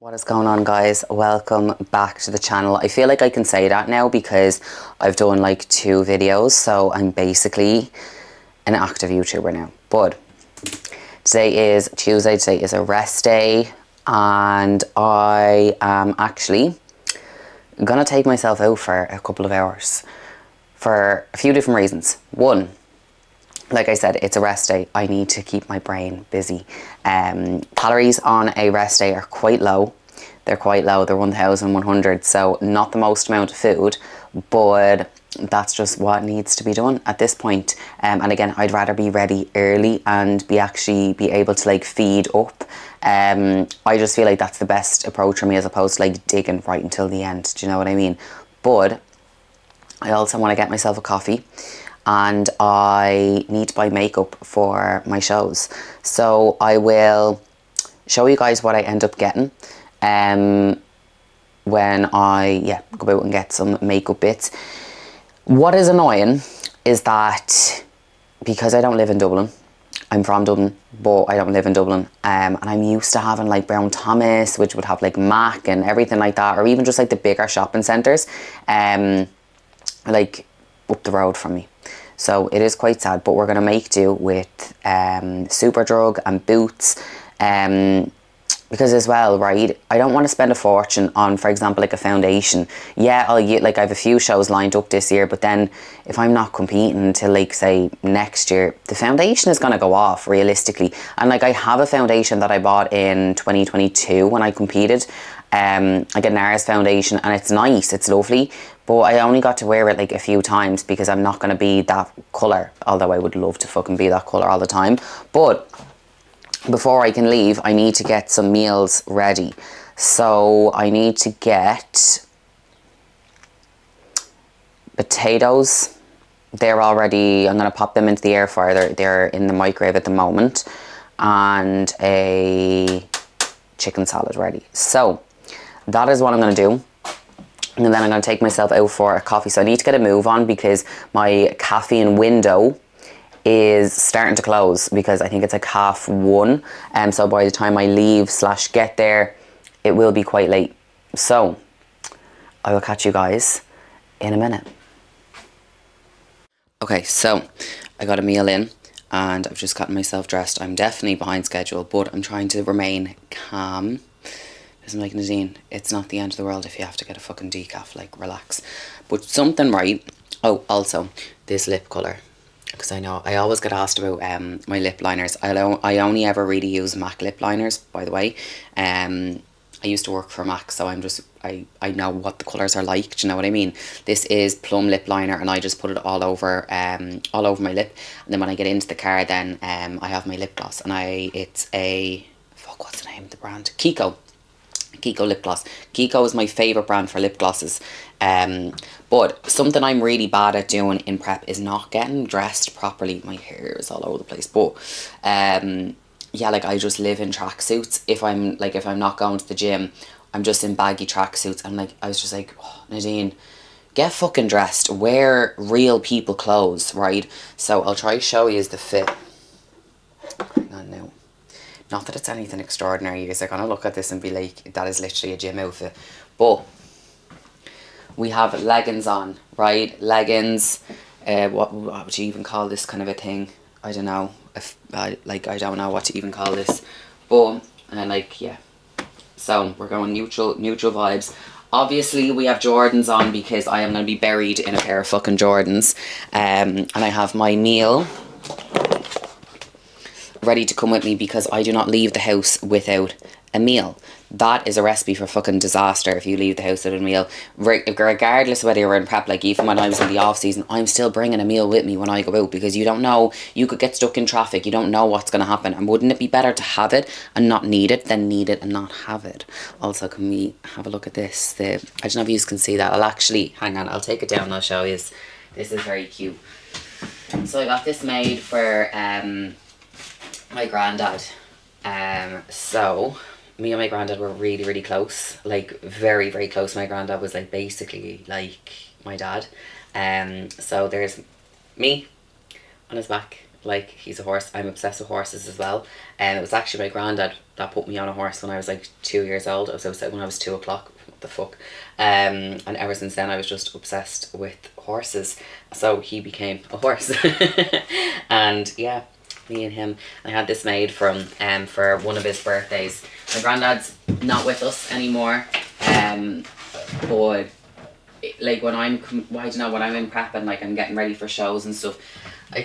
What is going on, guys? Welcome back to the channel. I feel like I can say that now because I've done like 2 videos, so I'm basically an active YouTuber now. But today is Tuesday, today is a rest day, and I am actually gonna take myself out for a couple of hours for a few different reasons. One, like I said, it's a rest day. I need to keep my brain busy. Calories on a rest day are quite low. They're quite low. They're 1,100. So not the most amount of food, but that's just what needs to be done at this point. And again, I'd rather be ready early and be able to like feed up. I just feel like that's the best approach for me, as opposed to like digging right until the end. Do you know what I mean? But I also want to get myself a coffee, and I need to buy makeup for my shows. So I will show you guys what I end up getting when I go out and get some makeup bits. What is annoying is that because I don't live in Dublin, I'm from Dublin, but I don't live in Dublin, and I'm used to having like Brown Thomas, which would have like MAC and everything like that, or even just like the bigger shopping centres, like up the road from me. So it is quite sad, but we're going to make do with Superdrug and Boots, because as well, right, I don't want to spend a fortune on, for example, like a foundation. Yeah, I have a few shows lined up this year, but then if I'm not competing until like say next year, the foundation is going to go off realistically. And like I have a foundation that I bought in 2022 when I competed, like a NARS foundation, and it's nice, it's lovely, but I only got to wear it like a few times because I'm not going to be that colour, although I would love to fucking be that colour all the time. But before I can leave, I need to get some meals ready. So I need to get potatoes. They're already, I'm going to pop them into the air fryer. They're in the microwave at the moment. And a chicken salad ready. So that is what I'm going to do. And then I'm going to take myself out for a coffee. So I need to get a move on because my caffeine window is starting to close, because I think it's like 1:30. So by the time I leave / get there, it will be quite late. So I will catch you guys in a minute. Okay, so I got a meal in and I've just gotten myself dressed. I'm definitely behind schedule, but I'm trying to remain calm. Because I'm like, Nadine, it's not the end of the world if you have to get a fucking decaf, like relax. But something right. Oh, also this lip colour, because I know I always get asked about my lip liners. I only ever really use MAC lip liners, by the way. I used to work for MAC, so I know what the colours are like. Do you know what I mean? This is plum lip liner, and I just put it all over my lip. And then when I get into the car, then I have my lip gloss, and it's a what's the name of the brand? Kiko lip gloss. Kiko is my favourite brand for lip glosses. But something I'm really bad at doing in prep is not getting dressed properly. My hair is all over the place. But yeah, like I just live in tracksuits. If I'm not going to the gym, I'm just in baggy tracksuits. And like I was just like, oh, Nadine, get fucking dressed. Wear real people clothes, right? So I'll try to show you the fit. Hang on now. Not that it's anything extraordinary. You guys are going to look at this and be like, that is literally a gym outfit. But we have leggings on, right? Leggings. What would you even call this kind of a thing? I don't know. I don't know what to even call this. But, yeah. So, we're going neutral vibes. Obviously, we have Jordans on because I am going to be buried in a pair of fucking Jordans. And I have my meal ready to come with me because I do not leave the house without a meal. That is a recipe for fucking disaster if you leave the house without a meal. Regardless of whether you're in prep, like even when I was in the off season, I'm still bringing a meal with me when I go out, because you don't know, you could get stuck in traffic, you don't know what's going to happen. And wouldn't it be better to have it and not need it than need it and not have it? Also, can we have a look at this? I don't know if you can see that. Hang on, I'll take it down and I'll show you. This is very cute. So I got this made for my granddad. So me and my granddad were really, really close, like very, very close. My granddad was like basically like my dad. So there's me on his back, like he's a horse. I'm obsessed with horses as well. And it was actually my granddad that put me on a horse when I was like 2 years old. I was outside when I was 2 o'clock. What the fuck? And ever since then I was just obsessed with horses. So he became a horse. And yeah, me and him. I had this made from for one of his birthdays. My granddad's not with us anymore. But like when I'm, why do you know, when I'm in prep and like I'm getting ready for shows and stuff, I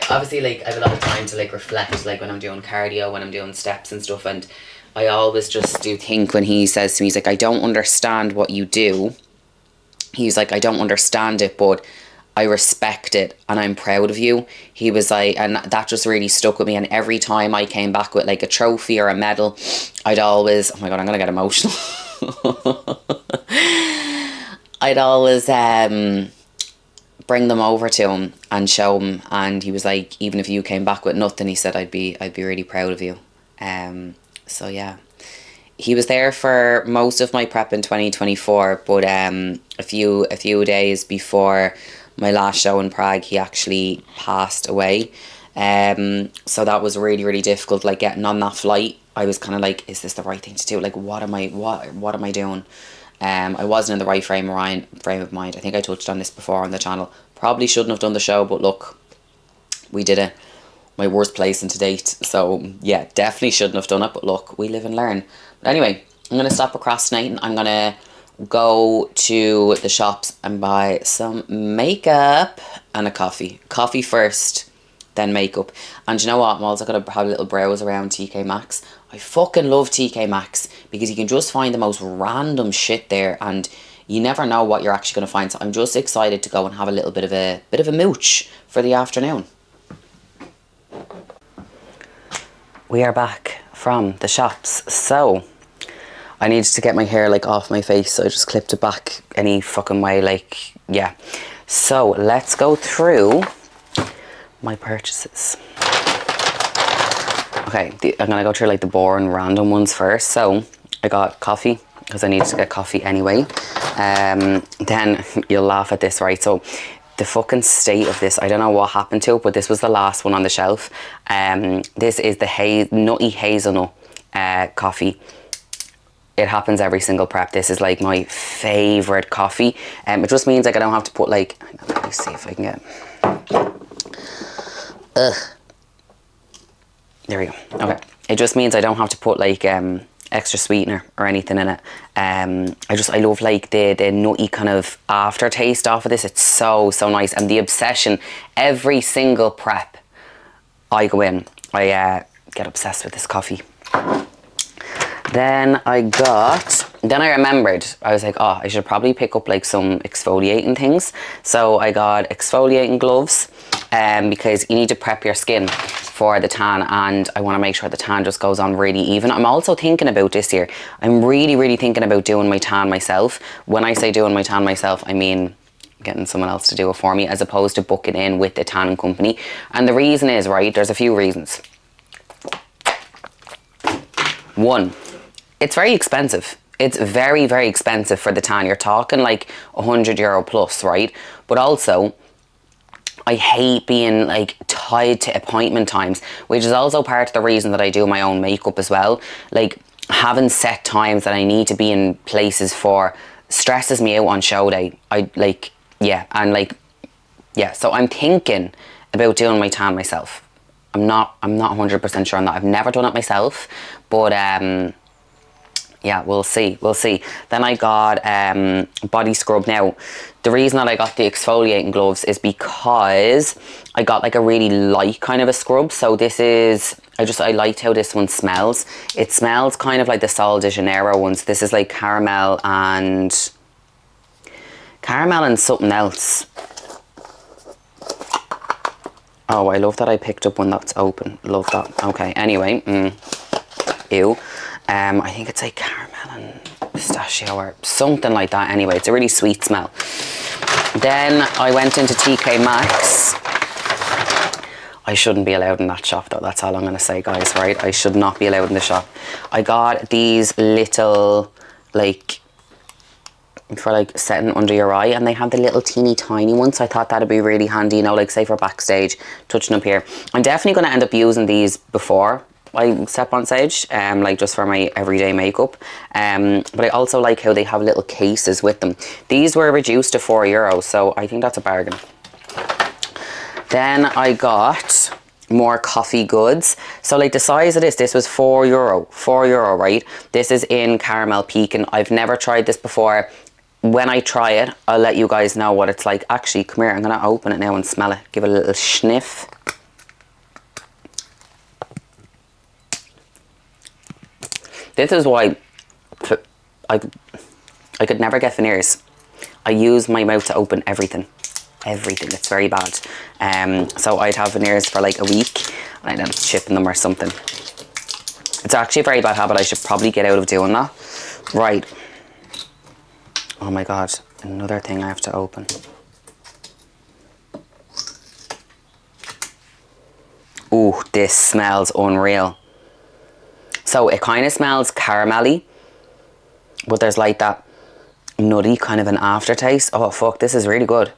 obviously like I have a lot of time to like reflect, like when I'm doing cardio, when I'm doing steps and stuff, and I always just do think when he says to me, he's like, I don't understand what you do. He's like, I don't understand it, but I respect it and I'm proud of you. He was like, and that just really stuck with me. And every time I came back with like a trophy or a medal, I'd always, oh my God, I'm gonna get emotional. I'd always bring them over to him and show him, and he was like, even if you came back with nothing, he said, I'd be really proud of you. So yeah, he was there for most of my prep in 2024, but a few days before my last show in Prague, he actually passed away. So that was really, really difficult. Like getting on that flight, I was kind of like, is this the right thing to do? Like, what am I doing? I wasn't in the right frame of mind. I think I touched on this before on the channel. Probably shouldn't have done the show, but look, we did it. My worst placing to date. So yeah, definitely shouldn't have done it, but look, we live and learn. But anyway, I'm going to stop procrastinating. I'm going to go to the shops and buy some makeup and a coffee. Coffee first, then makeup. And you know what? I'm also going to have a little browse around TK Maxx. I fucking love TK Maxx because you can just find the most random shit there, and you never know what you're actually going to find. So I'm just excited to go and have a little bit of a mooch for the afternoon. We are back from the shops. So I needed to get my hair like off my face, so I just clipped it back any fucking way, like, yeah. So let's go through my purchases. Okay, I'm gonna go through like the boring random ones first. So I got coffee because I needed to get coffee anyway. Then you'll laugh at this, right? So the fucking state of this, I don't know what happened to it, but this was the last one on the shelf. This is the nutty hazelnut coffee. It happens every single prep. This is like my favorite coffee. It just means like I don't have to put like, let me see if I can get, there we go. Okay, it just means I don't have to put like extra sweetener or anything in it. I love like the nutty kind of aftertaste off of this. It's so nice. And the obsession, every single prep I go in, I get obsessed with this coffee. Then I remembered, I was like, oh, I should probably pick up like some exfoliating things. So I got exfoliating gloves because you need to prep your skin for the tan, and I want to make sure the tan just goes on really even. I'm also thinking about this year, I'm really thinking about doing my tan myself. When I say doing my tan myself, I mean getting someone else to do it for me as opposed to booking in with the tanning company. And the reason is, right, there's a few reasons. One, it's very expensive. It's very expensive for the tan. You're talking like €100 plus, right? But also, I hate being like tied to appointment times, which is also part of the reason that I do my own makeup as well. Like having set times that I need to be in places for stresses me out on show day. So I'm thinking about doing my tan myself. I'm not 100% sure on that. I've never done it myself, but yeah, we'll see. Then I got body scrub. Now, the reason that I got the exfoliating gloves is because I got like a really light kind of a scrub. So this is, I liked how this one smells. It smells kind of like the Sol de Janeiro ones. This is like caramel and something else. Oh, I love that I picked up one that's open. Love that. Okay, anyway, ew. I think it's like caramel and pistachio or something like that. Anyway, it's a really sweet smell. Then I went into TK Maxx. I shouldn't be allowed in that shop though. That's all I'm going to say, guys, right? I should not be allowed in the shop. I got these little, like, for like setting under your eye, and they have the little teeny tiny ones, so I thought that'd be really handy, you know, like say for backstage, touching up here. I'm definitely going to end up using these before I step on stage, like just for my everyday makeup, but I also like how they have little cases with them. These were reduced to €4, so I think that's a bargain. Then I got more coffee goods. So like the size of this was €4, right? This is in caramel pecan. I've never tried this before. When I try it, I'll let you guys know what it's like. Actually, come here, I'm gonna open it now and smell it. Give it a little sniff. This is why I could never get veneers. I use my mouth to open everything. It's very bad. So I'd have veneers for like a week and I'd end up chipping them or something. It's actually a very bad habit. I should probably get out of doing that. Right. Oh my god, another thing I have to open. Ooh, this smells unreal. So it kind of smells caramelly, but there's like that nutty kind of an aftertaste. Oh fuck, this is really good.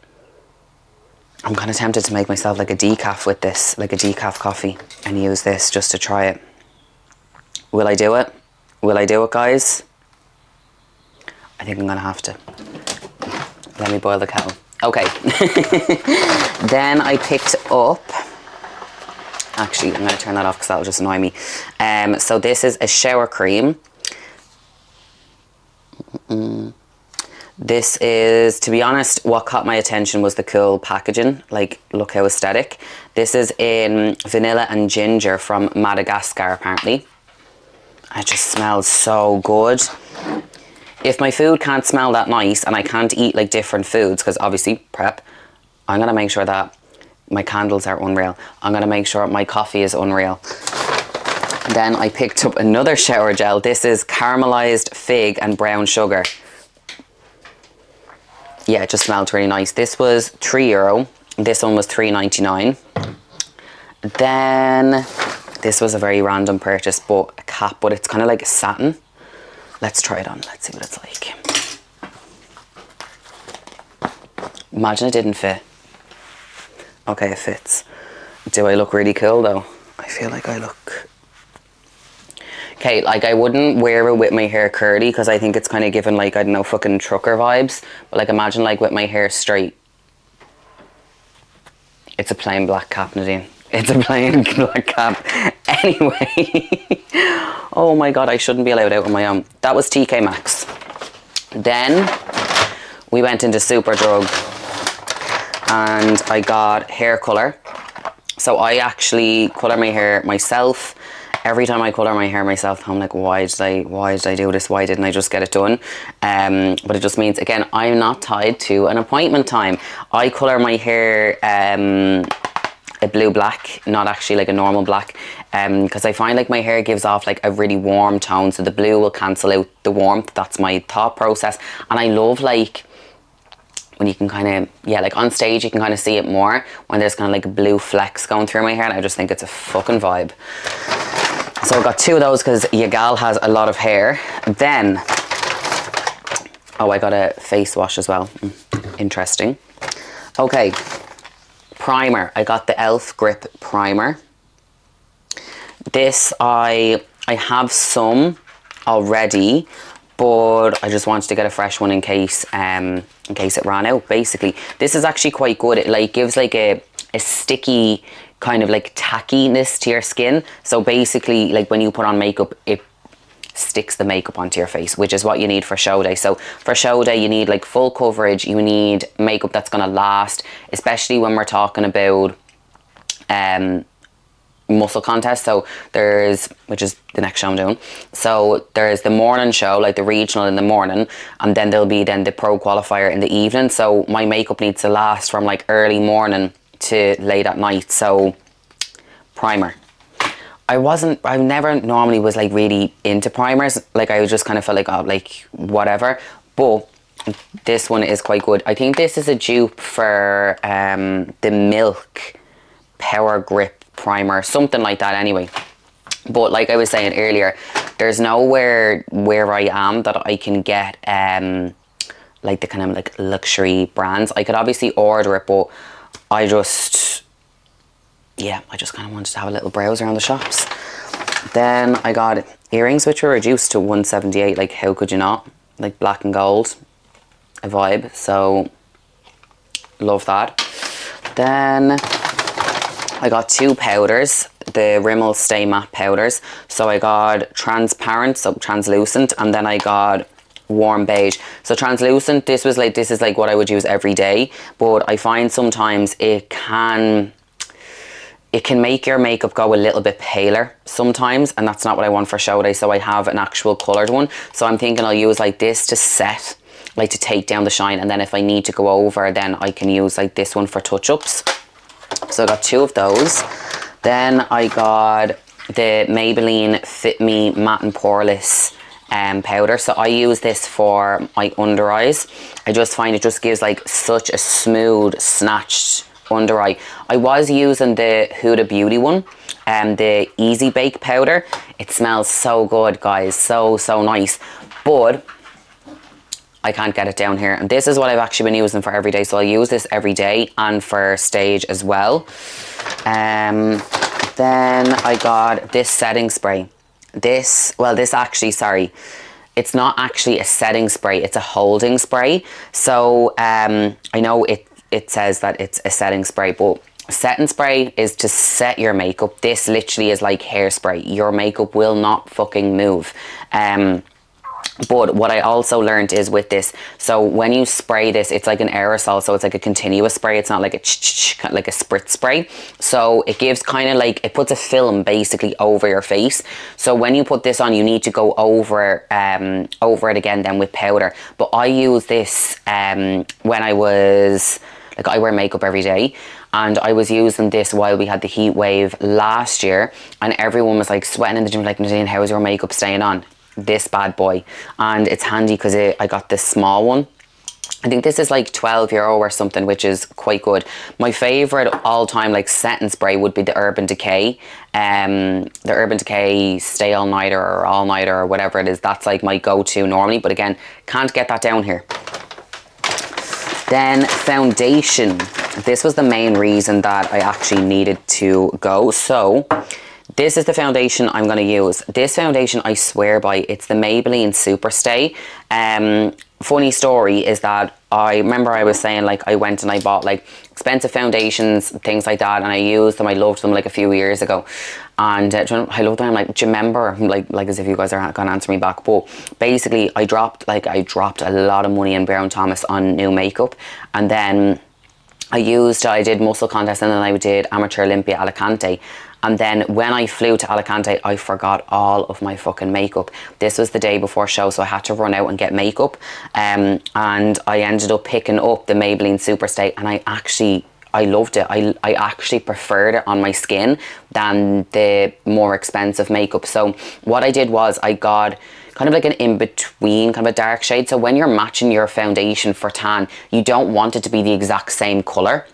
I'm kind of tempted to make myself like a decaf with this, like a decaf coffee, and use this just to try it. Will I do it? Will I do it, guys? I think I'm gonna have to. Let me boil the kettle. Okay. Then I picked up, actually I'm gonna turn that off because that'll just annoy me. So this is a shower cream. This is, to be honest, what caught my attention was the cool packaging. Like, look how aesthetic. This is in vanilla and ginger from Madagascar, apparently. It just smells so good. If my food can't smell that nice and I can't eat like different foods, because obviously prep, I'm gonna make sure that my candles are unreal. I'm gonna make sure my coffee is unreal. Then I picked up another shower gel. This is caramelized fig and brown sugar. Yeah, it just smelled really nice. This was €3. This one was $3.99. Then this was a very random purchase, but a cap, but it's kind of like a satin. Let's try it on. Let's see what it's like. Imagine it didn't fit. Okay, it fits. Do I look really cool though? I feel like I look... Okay, like I wouldn't wear it with my hair curly because I think it's kind of giving like, I don't know, fucking trucker vibes. But like imagine like with my hair straight. It's a plain black cap, Nadine. It's a plain black cap. Anyway. Oh my god, I shouldn't be allowed out on my own. That was TK Maxx. Then we went into Superdrug and I got hair colour. So I actually colour my hair myself. Every time I colour my hair myself, I'm like, why did I do this? Why didn't I just get it done? But it just means, again, I'm not tied to an appointment time. I colour my hair a blue black, not actually like a normal black, because I find like my hair gives off like a really warm tone, so the blue will cancel out the warmth. That's my thought process. And I love like when you can kind of, yeah, like on stage you can kind of see it more when there's kind of like blue flecks going through my hair, and I just think it's a fucking vibe. So I got two of those because your gal has a lot of hair. Then, oh, I got a face wash as well. Interesting. Okay, primer. I got the Elf Grip Primer. This, I have some already, but I just wanted to get a fresh one in case it ran out, basically. This is actually quite good. It like gives like a sticky kind of like tackiness to your skin. So basically, like when you put on makeup, it sticks the makeup onto your face, which is what you need for show day. So for show day, you need like full coverage. You need makeup that's gonna last, especially when we're talking about muscle contest. So there's, which is the next show I'm doing, so there's the morning show, like the regional in the morning, and then there'll be then the pro qualifier in the evening. So my makeup needs to last from like early morning to late at night. So primer. I never normally was like really into primers. Like I just kind of felt like, oh, like whatever, but this one is quite good. I think this is a dupe for the Milk Power Grip Primer, something like that anyway. But like I was saying earlier, there's nowhere where I am that I can get like the kind of like luxury brands. I could obviously order it, but I just kind of wanted to have a little browse around the shops. Then I got earrings, which were reduced to 178. Like, how could you not? Like black and gold, a vibe. So love that. Then I got 2 powders, the Rimmel Stay Matte powders. So I got transparent, so translucent, and then I got warm beige. So translucent, this is like what I would use every day, but I find sometimes it can make your makeup go a little bit paler sometimes, and that's not what I want for show day. So I have an actual coloured one, so I'm thinking I'll use like this to set, like to take down the shine, and then if I need to go over, then I can use like this one for touch-ups. So I got 2 of those. Then I got the Maybelline Fit Me Matte and Poreless powder. So I use this for my under eyes. I just find it just gives like such a smooth, snatched under eye. I was using the Huda Beauty one, the Easy Bake powder. It smells so good, guys, so nice, but I can't get it down here, and this is what I've actually been using for every day. So I'll use this every day and for stage as well. Then I got this setting spray. This actually, sorry, it's not actually a setting spray, it's a holding spray. So I know it says that it's a setting spray, but setting spray is to set your makeup. This literally is like hairspray. Your makeup will not fucking move. But what I also learned is with this, so when you spray this, it's like an aerosol, so it's like a continuous spray. It's not like like a spritz spray. So it gives kind of like, it puts a film basically over your face. So when you put this on, you need to go over it again then with powder. But I use this when I was, like, I wear makeup every day, and I was using this while we had the heat wave last year, and everyone was like sweating in the gym, like, Nadine, how is your makeup staying on? This bad boy. And it's handy because I got this small one. I think this is like €12 or something, which is quite good. My favourite all-time like setting spray would be the Urban Decay. The Urban Decay Stay All Nighter or All Nighter or whatever it is. That's like my go-to normally, but again, can't get that down here. Then foundation. This was the main reason that I actually needed to go. So this is the foundation I'm going to use. This foundation, I swear by, it's the Maybelline Superstay. Funny story is that I remember I was saying, like, I went and I bought like expensive foundations, things like that, and I used them. I loved them like a few years ago, and I loved them. I'm like, do you remember? Like as if you guys are gonna answer me back. But basically, I dropped a lot of money in Brown Thomas on new makeup, and then I did Muscle Contest, and then I did Amateur Olympia Alicante. And then when I flew to Alicante, I forgot all of my fucking makeup. This was the day before show, so I had to run out and get makeup. And I ended up picking up the Maybelline Superstay, and I loved it. I actually preferred it on my skin than the more expensive makeup. So what I did was I got kind of like an in-between, kind of a dark shade. So when you're matching your foundation for tan, you don't want it to be the exact same colour,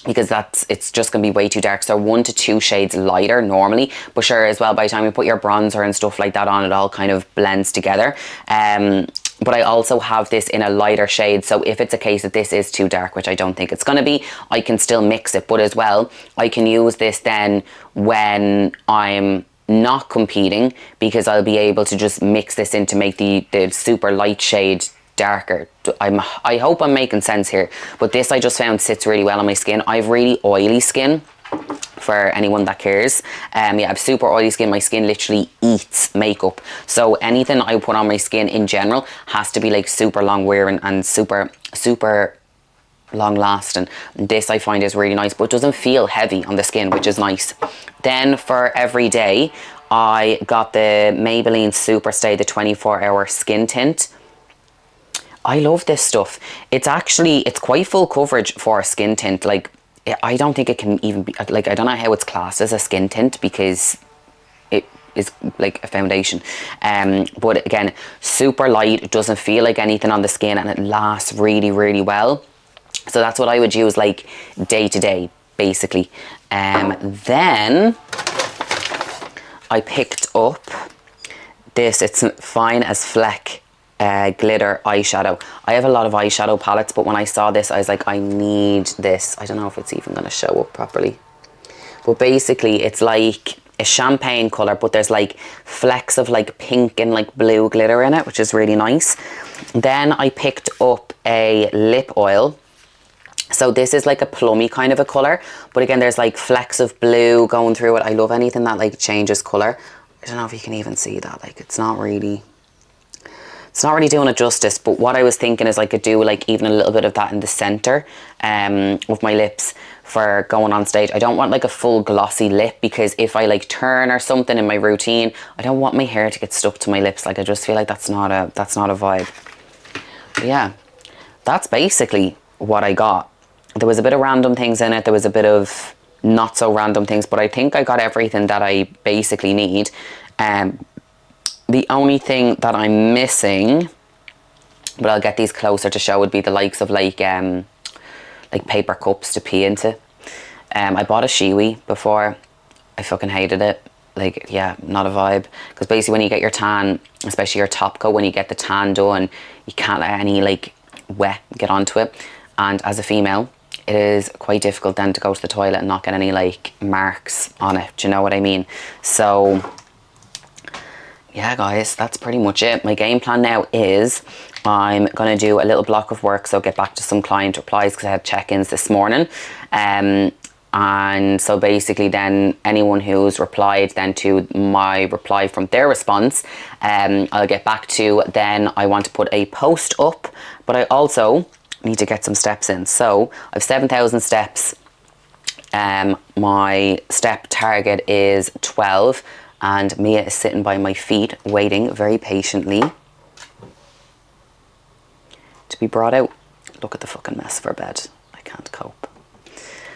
because it's just going to be way too dark. So 1 to 2 shades lighter normally, but sure, as well, by the time you put your bronzer and stuff like that on, it all kind of blends together. But I also have this in a lighter shade, so if it's a case that this is too dark, which I don't think it's going to be, I can still mix it. But as well, I can use this then when I'm not competing, because I'll be able to just mix this in to make the super light shade darker. I hope I'm making sense here, but this I just found sits really well on my skin. I have really oily skin, for anyone that cares. Yeah, I have super oily skin. My skin literally eats makeup, so anything I put on my skin in general has to be like super long wearing and super long lasting. This I find is really nice, but it doesn't feel heavy on the skin, which is nice. Then for every day, I got the Maybelline Superstay, the 24-hour skin tint. I love this stuff. It's quite full coverage for a skin tint. Like, I don't think it can even be, like, I don't know how it's classed as a skin tint, because it is like a foundation. But again, super light. It doesn't feel like anything on the skin, and it lasts really, really well. So that's what I would use like day to day, basically. Then I picked up this. It's Fine as Fleck glitter eyeshadow. I have a lot of eyeshadow palettes, but when I saw this, I was like, I need this. I don't know if it's even going to show up properly. But basically, it's like a champagne colour, but there's like flecks of like pink and like blue glitter in it, which is really nice. Then I picked up a lip oil. So this is like a plummy kind of a colour, but again, there's like flecks of blue going through it. I love anything that like changes colour. I don't know if you can even see that. Like, it's not really doing it justice, but what I was thinking is I could do like even a little bit of that in the centre of my lips for going on stage. I don't want like a full glossy lip, because if I like turn or something in my routine, I don't want my hair to get stuck to my lips. Like, I just feel like that's not a vibe. But yeah, that's basically what I got. There was a bit of random things in it. There was a bit of not so random things, but I think I got everything that I basically need. The only thing that I'm missing, but I'll get these closer to show, would be the likes of like paper cups to pee into. I bought a Shiwi before. I fucking hated it. Like, yeah, not a vibe. Because basically when you get your tan, especially your top coat, when you get the tan done, you can't let any like wet get onto it. And as a female, it is quite difficult then to go to the toilet and not get any like marks on it. Do you know what I mean? So yeah, guys, that's pretty much it. My game plan now is I'm going to do a little block of work, so get back to some client replies, because I had check-ins this morning. And so basically then anyone who's replied then to my reply from their response, I'll get back to. Then I want to put a post up, but I also need to get some steps in. So I've 7,000 steps. My step target is 12. And Mia is sitting by my feet, waiting very patiently to be brought out. Look at the fucking mess of her bed. I can't cope.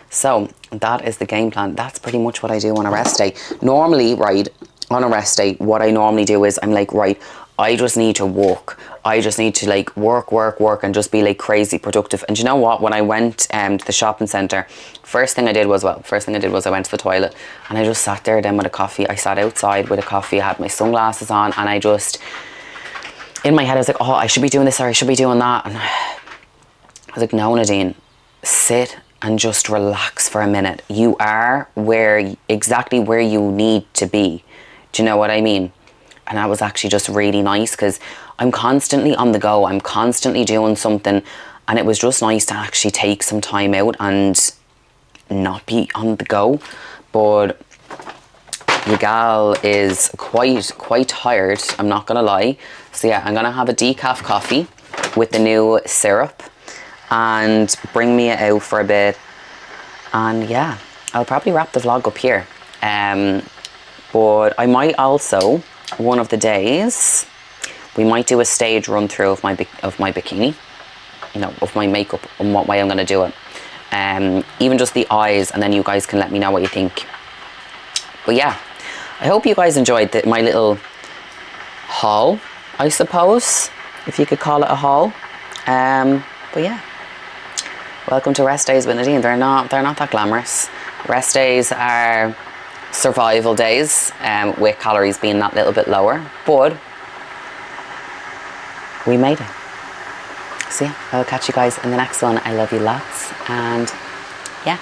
So that is the game plan. That's pretty much what I do on a rest day. Normally, right, on a rest day, what I normally do is I'm like, right, I just need to walk. I just need to like work and just be like crazy productive. And you know what? When I went to the shopping centre, first thing I did was I went to the toilet, and I just sat there then with a coffee. I sat outside with a coffee, I had my sunglasses on, and I just, in my head, I was like, oh, I should be doing this or I should be doing that. And I was like, no, Nadine, sit and just relax for a minute. You are exactly where you need to be. Do you know what I mean? And that was actually just really nice, because I'm constantly on the go. I'm constantly doing something. And it was just nice to actually take some time out and not be on the go. But your gal is quite tired, I'm not going to lie. So yeah, I'm going to have a decaf coffee with the new syrup and bring Mia out for a bit. And yeah, I'll probably wrap the vlog up here. But I might also, one of the days, we might do a stage run through of my bikini, you know, of my makeup and what way I'm going to do it. Even just the eyes, and then you guys can let me know what you think. But yeah, I hope you guys enjoyed my little haul, I suppose, if you could call it a haul. But yeah, welcome to rest days with Nadine. They're not that glamorous. Rest days are survival days, with calories being that little bit lower, but we made it. So yeah, I'll catch you guys in the next one. I love you lots, and yeah.